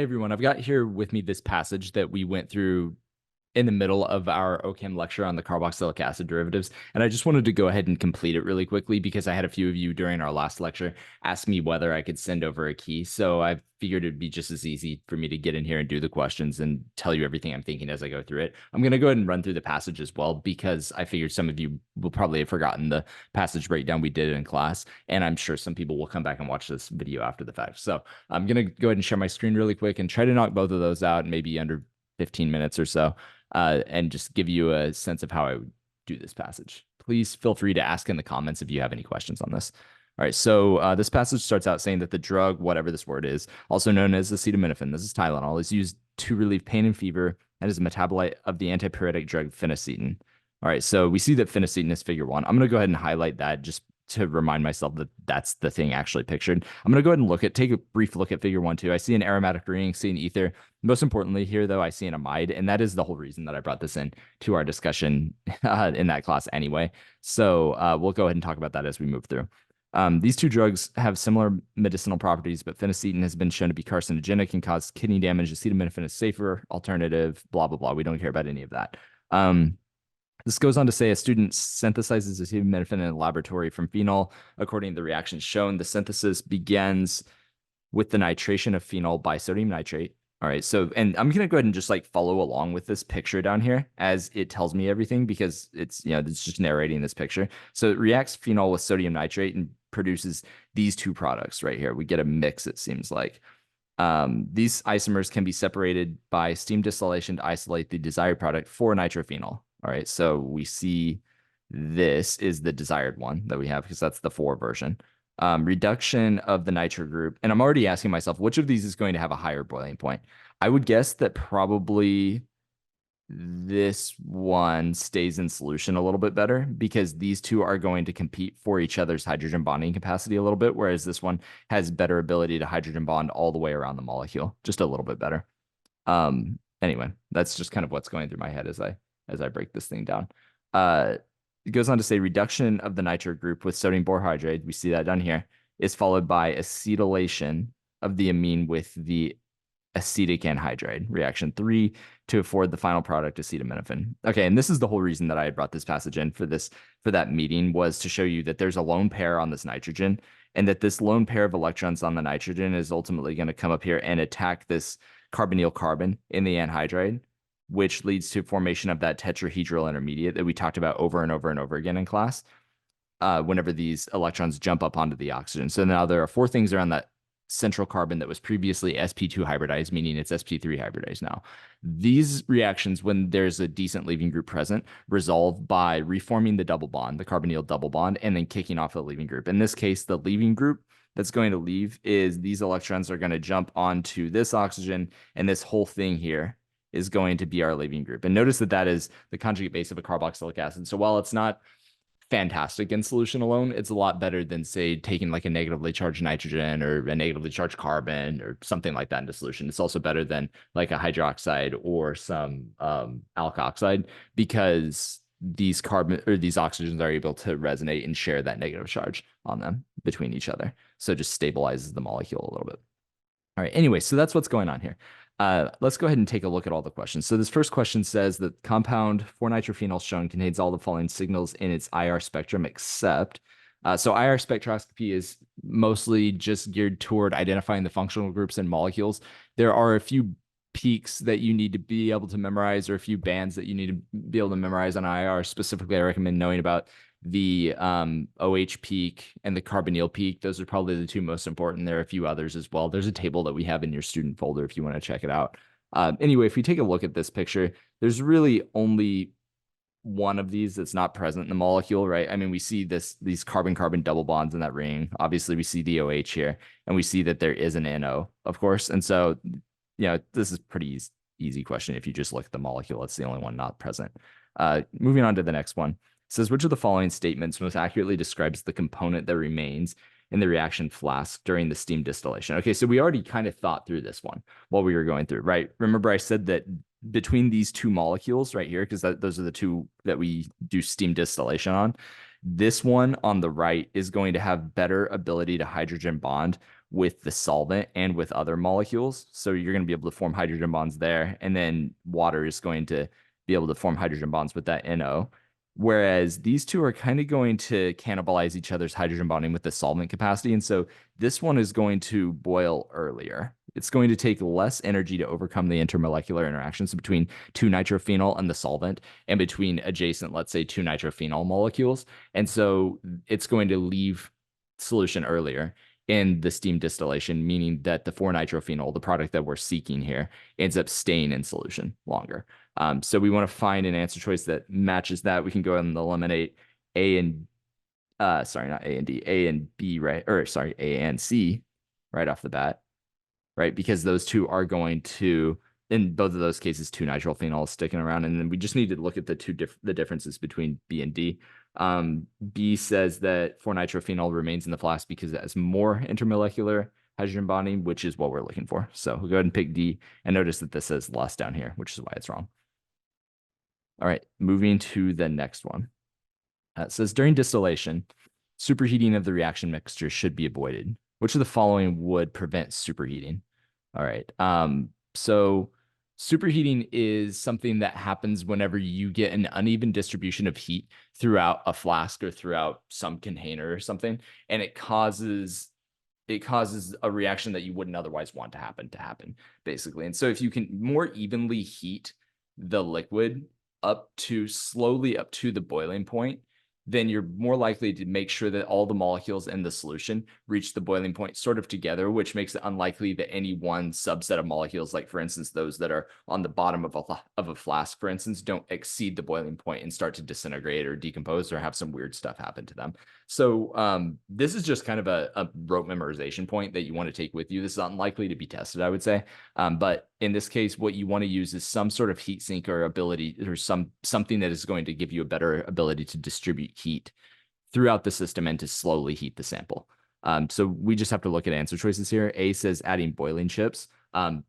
Hey everyone, I've got here with me this passage that we went through in the middle of our OChem lecture on the carboxylic acid derivatives. And I just wanted to go ahead and complete it really quickly because I had a few of you during our last lecture ask me whether I could send over a key. So I figured it'd be just as easy for me to get in here and do the questions and tell you everything I'm thinking as I go through it. I'm going to go ahead and run through the passage as well because I figured some of you will probably have forgotten the passage breakdown we did in class. And I'm sure some people will come back and watch this video after the fact. So I'm going to go ahead and share my screen really quick and try to knock both of those out maybe under 15 minutes or so. And just give you a sense of how I would do this passage. Please feel free to ask in the comments if you have any questions on this. All right, so this passage starts out saying that the drug, whatever this word is, also known as acetaminophen, this is Tylenol, is used to relieve pain and fever and is a metabolite of the antipyretic drug phenacetin. All right, so we see that phenacetin is figure 1. I'm going to go ahead and highlight that just to remind myself that that's the thing actually pictured. I'm going to go ahead and take a brief look at figure 1, 2. I see an aromatic ring, see an ether. Most importantly here, though, I see an amide, and that is the whole reason that I brought this in to our discussion in that class anyway. So we'll go ahead and talk about that as we move through. These two drugs have similar medicinal properties, but phenacetin has been shown to be carcinogenic and cause kidney damage. Acetaminophen is safer alternative, blah, blah, blah. We don't care about any of that. This goes on to say a student synthesizes acetaminophen in a laboratory from phenol. According to the reactions shown, the synthesis begins with the nitration of phenol by sodium nitrate. All right, so, and I'm going to go ahead and just follow along with this picture down here as it tells me everything because it's, it's just narrating this picture. So it reacts phenol with sodium nitrate and produces these two products right here. We get a mix, it seems like. These isomers can be separated by steam distillation to isolate the desired product for nitrophenol. All right, so we see this is the desired one that we have because that's the 4 version. Reduction of the nitro group. And I'm already asking myself, which of these is going to have a higher boiling point? I would guess that probably this one stays in solution a little bit better because these two are going to compete for each other's hydrogen bonding capacity a little bit, whereas this one has better ability to hydrogen bond all the way around the molecule, just a little bit better. Anyway, that's just kind of what's going through my head as I break this thing down. It goes on to say reduction of the nitro group with sodium borohydride, we see that down here, is followed by acetylation of the amine with the acetic anhydride, reaction 3, to afford the final product acetaminophen. Okay, and this is the whole reason that I had brought this passage in for that meeting, was to show you that there's a lone pair on this nitrogen, and that this lone pair of electrons on the nitrogen is ultimately going to come up here and attack this carbonyl carbon in the anhydride, which leads to formation of that tetrahedral intermediate that we talked about over and over and over again in class whenever these electrons jump up onto the oxygen. So now there are 4 things around that central carbon that was previously sp2 hybridized, meaning it's sp3 hybridized now. These reactions, when there's a decent leaving group present, resolve by reforming the double bond, the carbonyl double bond, and then kicking off the leaving group. In this case, the leaving group that's going to leave is these electrons are going to jump onto this oxygen, and this whole thing here is going to be our leaving group. And notice that is the conjugate base of a carboxylic acid. So while it's not fantastic in solution alone, it's a lot better than, say, taking a negatively charged nitrogen or a negatively charged carbon or something like that into solution. It's also better than a hydroxide or some alkoxide because these oxygens are able to resonate and share that negative charge on them between each other. So it just stabilizes the molecule a little bit. All right, anyway, so that's what's going on here. Let's go ahead and take a look at all the questions. So this first question says that compound 4-nitrophenol shown contains all the following signals in its IR spectrum except. So IR spectroscopy is mostly just geared toward identifying the functional groups and molecules. There are a few peaks that you need to be able to memorize or a few bands that you need to be able to memorize on IR. Specifically, I recommend knowing about the OH peak and the carbonyl peak. Those are probably the 2 most important. There are a few others as well. There's a table that we have in your student folder if you want to check it out. Anyway, if we take a look at this picture, there's really only one of these that's not present in the molecule, right? I mean, we see these carbon-carbon double bonds in that ring. Obviously, we see the OH here, and we see that there is an NO, of course. And so, this is pretty easy question. If you just look at the molecule, it's the only one not present. Moving on to the next one. Says, which of the following statements most accurately describes the component that remains in the reaction flask during the steam distillation? Okay, so we already kind of thought through this one while we were going through, right? Remember I said that between these 2 molecules right here, because those are the 2 that we do steam distillation on, this one on the right is going to have better ability to hydrogen bond with the solvent and with other molecules. So you're going to be able to form hydrogen bonds there. And then water is going to be able to form hydrogen bonds with that NO. Whereas these two are kind of going to cannibalize each other's hydrogen bonding with the solvent capacity. And so this one is going to boil earlier. It's going to take less energy to overcome the intermolecular interactions between 2-nitrophenol and the solvent and between adjacent, let's say, 2-nitrophenol molecules. And so it's going to leave solution earlier in the steam distillation, meaning that the 4-nitrophenol, the product that we're seeking here, ends up staying in solution longer. So we want to find an answer choice that matches that. We can go ahead and eliminate A and sorry, not A and D, A and B, right? Or sorry, A and C right off the bat, right? Because those two are going to, in both of those cases, 2-nitrophenol is sticking around. And then we just need to look at the differences between B and D. B says that 4-nitrophenol remains in the flask because it has more intermolecular hydrogen bonding, which is what we're looking for. So we'll go ahead and pick D, and notice that this says less down here, which is why it's wrong. All right, moving to the next one. It says during distillation, superheating of the reaction mixture should be avoided. Which of the following would prevent superheating? All right. So superheating is something that happens whenever you get an uneven distribution of heat throughout a flask or throughout some container or something, and it causes a reaction that you wouldn't otherwise want to happen, basically. And so if you can more evenly heat the liquid slowly up to the boiling point, then you're more likely to make sure that all the molecules in the solution reach the boiling point sort of together, which makes it unlikely that any one subset of molecules, like for instance, those that are on the bottom of a flask, for instance, don't exceed the boiling point and start to disintegrate or decompose or have some weird stuff happen to them. So this is just kind of a rote memorization point that you want to take with you. This is unlikely to be tested, I would say. But in this case, what you want to use is some sort of heat sink or ability or something that is going to give you a better ability to distribute heat throughout the system and to slowly heat the sample. So we just have to look at answer choices here. A says adding boiling chips.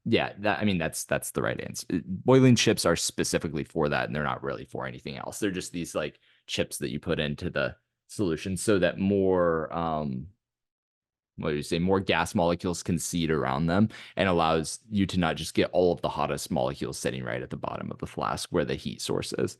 Yeah, that's the right answer. Boiling chips are specifically for that, and they're not really for anything else. They're just these like chips that you put into the solution so that more more gas molecules can seed around them and allows you to not just get all of the hottest molecules sitting right at the bottom of the flask where the heat source is.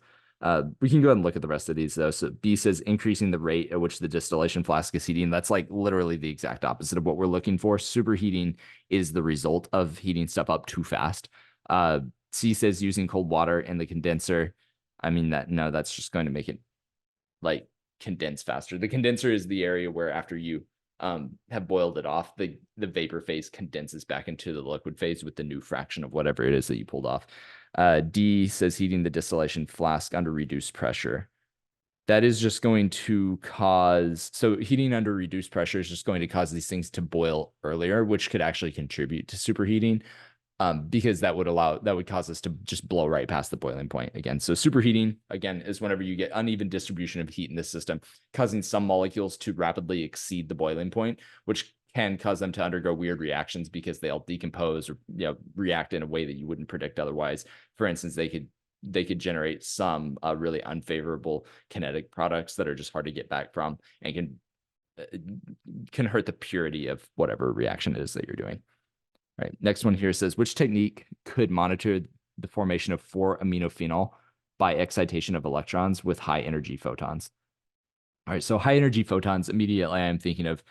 We can go ahead and look at the rest of these though. So B says increasing the rate at which the distillation flask is heating. That's like literally the exact opposite of what we're looking for. Superheating is the result of heating stuff up too fast. C says using cold water in the condenser. That's just going to make it like condense faster. The condenser is the area where after you have boiled it off, the vapor phase condenses back into the liquid phase with the new fraction of whatever it is that you pulled off. D says heating the distillation flask under reduced pressure. That is just going to so heating under reduced pressure is just going to cause these things to boil earlier, which could actually contribute to superheating. Because that would cause us to just blow right past the boiling point again. So superheating, again, is whenever you get uneven distribution of heat in the system, causing some molecules to rapidly exceed the boiling point, which can cause them to undergo weird reactions because they'll decompose or react in a way that you wouldn't predict otherwise. For instance, they could generate some really unfavorable kinetic products that are just hard to get back from and can hurt the purity of whatever reaction it is that you're doing. All right, next one here says, which technique could monitor the formation of 4-aminophenol by excitation of electrons with high energy photons? All right, so high energy photons, immediately I'm thinking of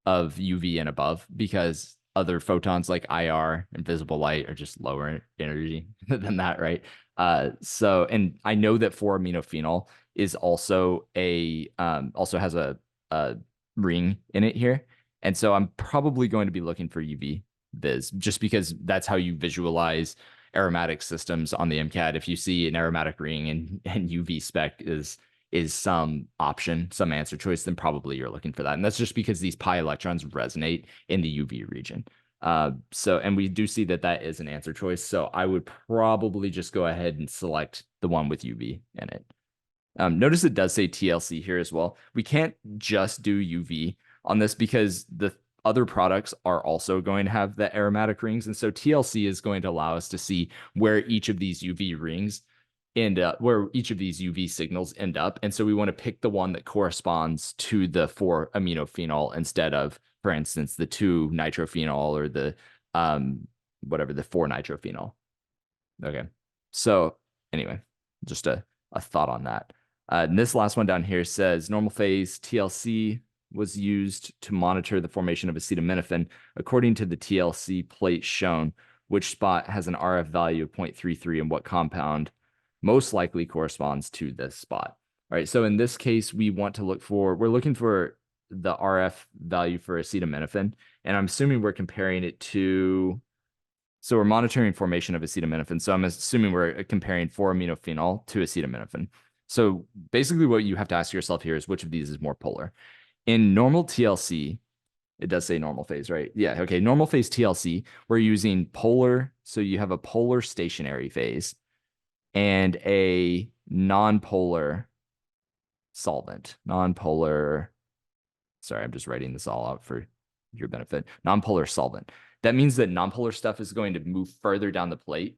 UV and above, because other photons like IR and visible light are just lower energy than that, right? And I know that 4-aminophenol is also also has a ring in it here. And so I'm probably going to be looking for UV vis, just because that's how you visualize aromatic systems on the MCAT. If you see an aromatic ring and UV spec is some option, some answer choice, then probably you're looking for that. And that's just because these pi electrons resonate in the UV region. And we do see that is an answer choice. So I would probably just go ahead and select the one with UV in it. Notice it does say TLC here as well. We can't just do UV on this because the other products are also going to have the aromatic rings. And so TLC is going to allow us to see where each of these UV rings end up, where each of these UV signals end up. And so we want to pick the one that corresponds to the 4-aminophenol instead of for instance, the 2-nitrophenol or the whatever, the 4-nitrophenol. Okay. So anyway, just a thought on that. And this last one down here says normal phase TLC was used to monitor the formation of acetaminophen. According to the TLC plate shown, which spot has an RF value of 0.33 and what compound most likely corresponds to this spot. All right, so in this case, we're looking for the RF value for acetaminophen, and I'm assuming we're comparing it to, so we're monitoring formation of acetaminophen. So I'm assuming we're comparing 4-aminophenol to acetaminophen. So basically what you have to ask yourself here is which of these is more polar. In normal TLC, it does say normal phase, right? Yeah, okay. Normal phase TLC, we're using polar. So you have a polar stationary phase and a non-polar solvent. Sorry, I'm just writing this all out for your benefit. Non-polar solvent. That means that non-polar stuff is going to move further down the plate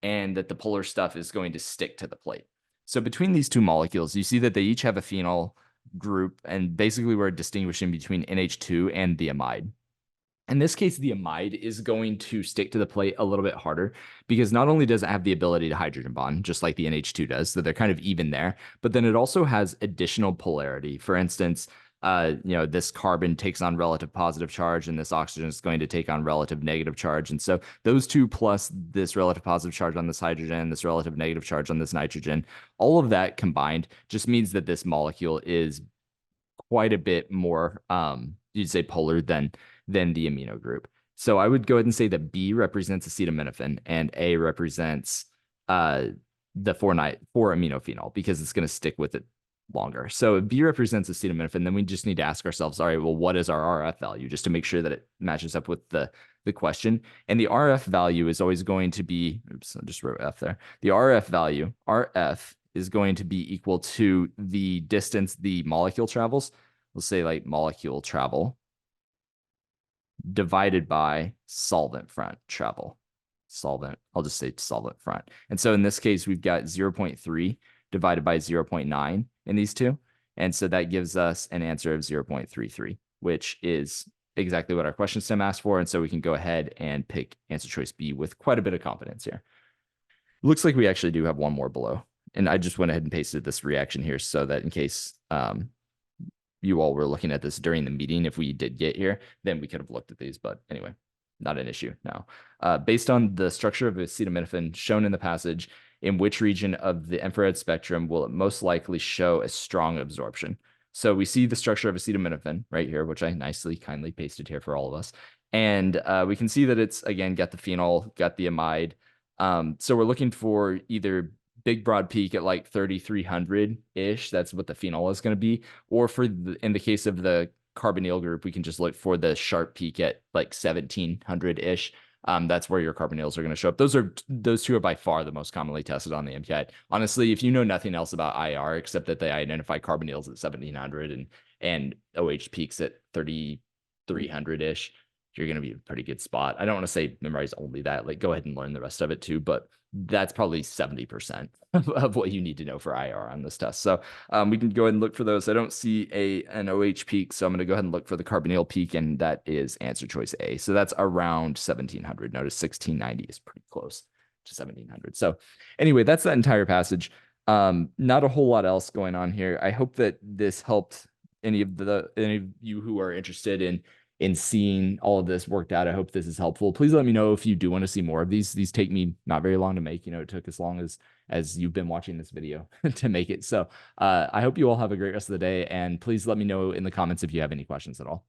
and that the polar stuff is going to stick to the plate. So between these two molecules, you see that they each have a phenol group, and basically we're distinguishing between NH2 and the amide. In this case, the amide is going to stick to the plate a little bit harder because not only does it have the ability to hydrogen bond, just like the NH2 does, so they're kind of even there, but then it also has additional polarity. For instance, this carbon takes on relative positive charge and this oxygen is going to take on relative negative charge. And so those two plus this relative positive charge on this hydrogen, this relative negative charge on this nitrogen, all of that combined just means that this molecule is quite a bit more, you'd say polar than the amino group. So I would go ahead and say that B represents acetaminophen and A represents the 4-aminophenol because it's going to stick with it longer. So if B represents acetaminophen, then we just need to ask ourselves, all right, well, what is our RF value just to make sure that it matches up with the question. And the RF value is always going to be, oops, I just wrote F there. The RF value, RF, is going to be equal to the distance the molecule travels. We'll say like molecule travel divided by solvent front travel. I'll just say solvent front. And so in this case, we've got 0.3 divided by 0.9 in these two. And so that gives us an answer of 0.33, which is exactly what our question stem asked for. And so we can go ahead and pick answer choice B with quite a bit of confidence here. Looks like we actually do have one more below. And I just went ahead and pasted this reaction here so that in case you all were looking at this during the meeting, if we did get here, then we could have looked at these. But anyway, not an issue now. Based on the structure of acetaminophen shown in the passage, in which region of the infrared spectrum will it most likely show a strong absorption? So we see the structure of acetaminophen right here, which I kindly pasted here for all of us. And we can see that it's, again, got the phenol, got the amide. So we're looking for either big broad peak at like 3,300-ish. That's what the phenol is going to be. Or in the case of the carbonyl group, we can just look for the sharp peak at like 1,700-ish. That's where your carbonyls are going to show up. Those two are by far the most commonly tested on the MCAT. Honestly, if you know nothing else about IR except that they identify carbonyls at 1,700 and OH peaks at 3,300-ish, you're going to be in a pretty good spot. I don't want to say memorize only that. Like, go ahead and learn the rest of it too, but that's probably 70% of what you need to know for IR on this test. So we can go ahead and look for those. I don't see an OH peak, so I'm going to go ahead and look for the carbonyl peak, and that is answer choice A. So that's around 1,700. Notice 1,690 is pretty close to 1,700. So anyway, that's that entire passage. Not a whole lot else going on here. I hope that this helped any of you who are interested in seeing all of this worked out. I hope this is helpful. Please let me know if you do want to see more of these. These take me not very long to make. It took as long as you've been watching this video to make it. So I hope you all have a great rest of the day. And please let me know in the comments if you have any questions at all.